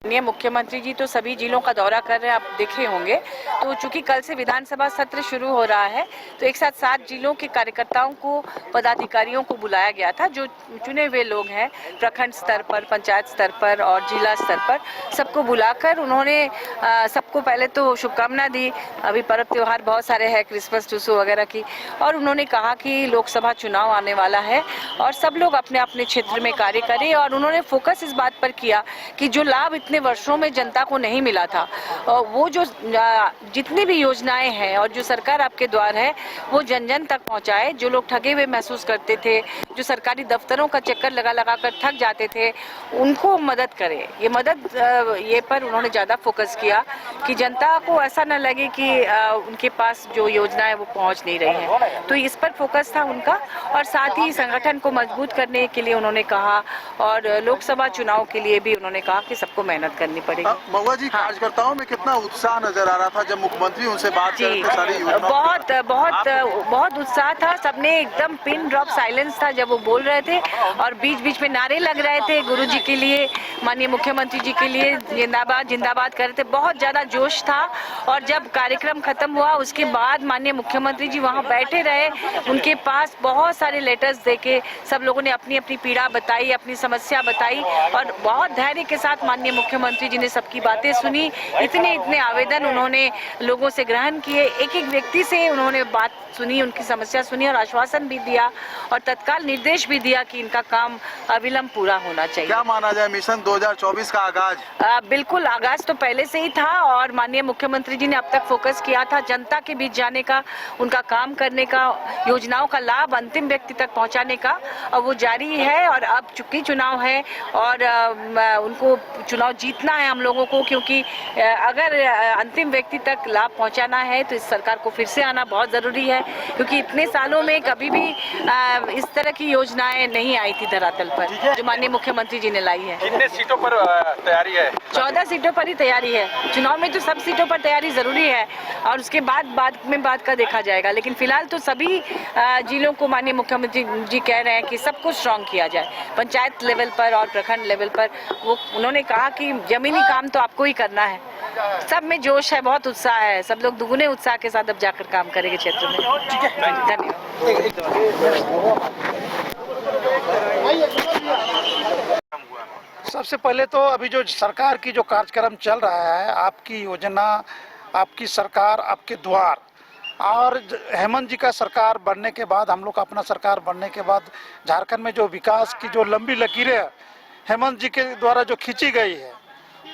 माननीय मुख्यमंत्री जी तो सभी जिलों का दौरा कर रहे हैं, आप देखे होंगे। तो चूंकि कल से विधानसभा सत्र शुरू हो रहा है, तो एक साथ 7 जिलों के कार्यकर्ताओं को, पदाधिकारियों को बुलाया गया था, जो चुने हुए लोग हैं प्रखंड स्तर पर, पंचायत स्तर पर और जिला स्तर पर, सबको बुलाकर उन्होंने सबको पहले तो शुभकामना दी। अभी पर्व त्योहार बहुत सारे हैं, क्रिसमस, टूसू वगैरह की, और उन्होंने कहा कि लोकसभा चुनाव आने वाला है और सब लोग अपने अपने क्षेत्र में कार्य करें। और उन्होंने फोकस इस बात पर किया कि जो लाभ इतने वर्षों में जनता को नहीं मिला था, और वो जो जितनी भी योजनाएं हैं और जो सरकार आपके द्वार है, वो जन जन तक पहुंचाए। जो लोग ठगे हुए महसूस करते थे, जो सरकारी दफ्तरों का चक्कर लगा लगा कर थक जाते थे, उनको मदद करे। ये पर उन्होंने ज़्यादा फोकस किया कि जनता को ऐसा न लगे कि उनके पास जो योजनाएं वो पहुंच नहीं रही है। तो इस पर फोकस था उनका, और साथ ही संगठन को मजबूत करने के लिए उन्होंने कहा, और लोकसभा चुनाव के लिए भी उन्होंने कहा कि सबको मेहनत करनी पड़ेगी। महुआ जी, कार्यकर्ताओं में कितना उत्साह नजर आ रहा था जब मुख्यमंत्री उनसे बात कर रहे थे सारी योजनाओं? बहुत उत्साह था। सबने एकदम पिन ड्रॉप साइलेंस था जब वो बोल रहे थे, और बीच बीच में नारे लग रहे थे गुरु जी के लिए, माननीय मुख्यमंत्री जी के लिए जिंदाबाद जिंदाबाद कर रहे थे। बहुत ज्यादा जोश था। और जब कार्यक्रम खत्म हुआ उसके बाद माननीय मुख्यमंत्री जी वहाँ बैठे रहे, उनके पास बहुत सारे लेटर्स देके सब लोगों ने अपनी अपनी पीड़ा बताई, अपनी समस्या बताई, और बहुत धैर्य के साथ माननीय मुख्यमंत्री जी ने सबकी बातें सुनी। इतने आवेदन उन्होंने लोगों से ग्रहण किए, एक एक व्यक्ति से उन्होंने बात सुनी, उनकी समस्या सुनी, और आश्वासन भी दिया और तत्काल निर्देश भी दिया कि इनका काम अविलंब पूरा होना चाहिए। क्या माना जाए, मिशन 2024 का आगाज? बिल्कुल, आगाज तो पहले से ही था, और माननीय मुख्यमंत्री जी ने अब तक फोकस किया था जनता के बीच जाने का, उनका काम करने का, योजनाओं का लाभ अंतिम व्यक्ति तक पहुंचाने का, और वो जारी है। और अब चूंकि चुनाव है और उनको चुनाव जीतना है हम लोगों को, क्योंकि अगर अंतिम व्यक्ति तक लाभ पहुंचाना है तो इस सरकार को फिर से आना बहुत जरूरी है, क्योंकि इतने सालों में कभी भी इस तरह की योजनाएं नहीं आई थी धरातल पर, जो माननीय मुख्यमंत्री जी ने लाई है। कितने सीटों पर तैयारी है? 14 सीटों पर ही तैयारी है। चुनाव में तो सब सीटों पर तैयारी जरूरी है, और उसके बाद का देखा जाएगा। लेकिन फिलहाल तो सभी जिलों को माननीय मुख्यमंत्री जी कह रहे हैं कि सबको स्ट्रांग किया जाए, पंचायत लेवल पर और प्रखंड लेवल पर। वो उन्होंने कहा कि जमीनी काम तो आपको ही करना है। सब में जोश है, बहुत उत्साह है, सब लोग दुगुने उत्साह के साथ अब जाकर काम करेंगे क्षेत्र में। धन्यवाद। सबसे पहले तो अभी जो सरकार की जो कार्यक्रम चल रहा है, आपकी योजना, आपकी सरकार, आपके द्वार, और हेमंत जी का सरकार बनने के बाद, हम लोग का अपना सरकार बनने के बाद झारखंड में जो विकास की जो लंबी लकीरें हेमंत जी के द्वारा जो खींची गई है,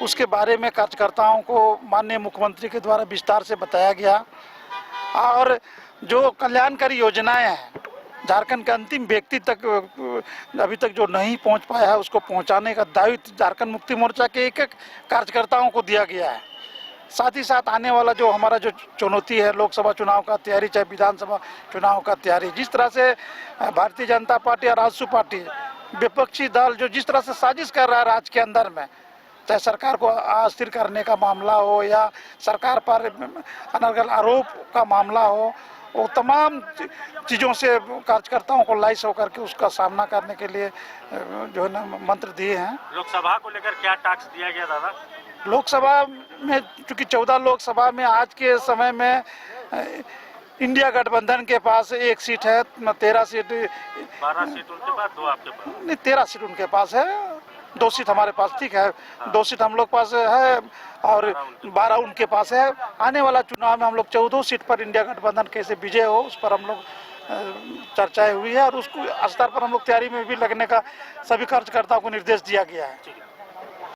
उसके बारे में कार्यकर्ताओं को माननीय मुख्यमंत्री के द्वारा विस्तार से बताया गया। और जो कल्याणकारी योजनाएं हैं झारखंड के अंतिम व्यक्ति तक अभी तक जो नहीं पहुंच पाया है, उसको पहुंचाने का दायित्व झारखंड मुक्ति मोर्चा के एक एक कार्यकर्ताओं को दिया गया है। साथ ही साथ आने वाला जो हमारा जो चुनौती है, लोकसभा चुनाव का तैयारी, चाहे विधानसभा चुनाव का तैयारी, जिस तरह से भारतीय जनता पार्टी और राजसू पार्टी, विपक्षी दल जो जिस तरह से साजिश कर रहा है राज्य के अंदर में, चाहे सरकार को अस्थिर करने का मामला हो या सरकार पर अनर्गल आरोप का मामला हो, वो तमाम चीज़ों से कार्यकर्ताओं को लाइस होकर के उसका सामना करने के लिए जो है ना मंत्र दिए हैं। लोकसभा को लेकर क्या टास्क दिया गया दादा? लोकसभा में चूँकि 14 लोकसभा में आज के समय में इंडिया गठबंधन के पास 1 सीट है, 13 सीट, 12 सीट उनके पास, 2 आपके पास। नहीं, 13 सीट उनके पास है, 2 सीट हमारे पास, ठीक है, 2 सीट हम लोग पास है और 12 उनके पास है। आने वाला चुनाव में हम लोग 14 सीट पर इंडिया गठबंधन कैसे विजय हो, उस पर हम लोग चर्चाएं हुई है, और उसको स्तर पर हम लोग तैयारी में भी लगने का सभी कार्यकर्ताओं को निर्देश दिया गया है।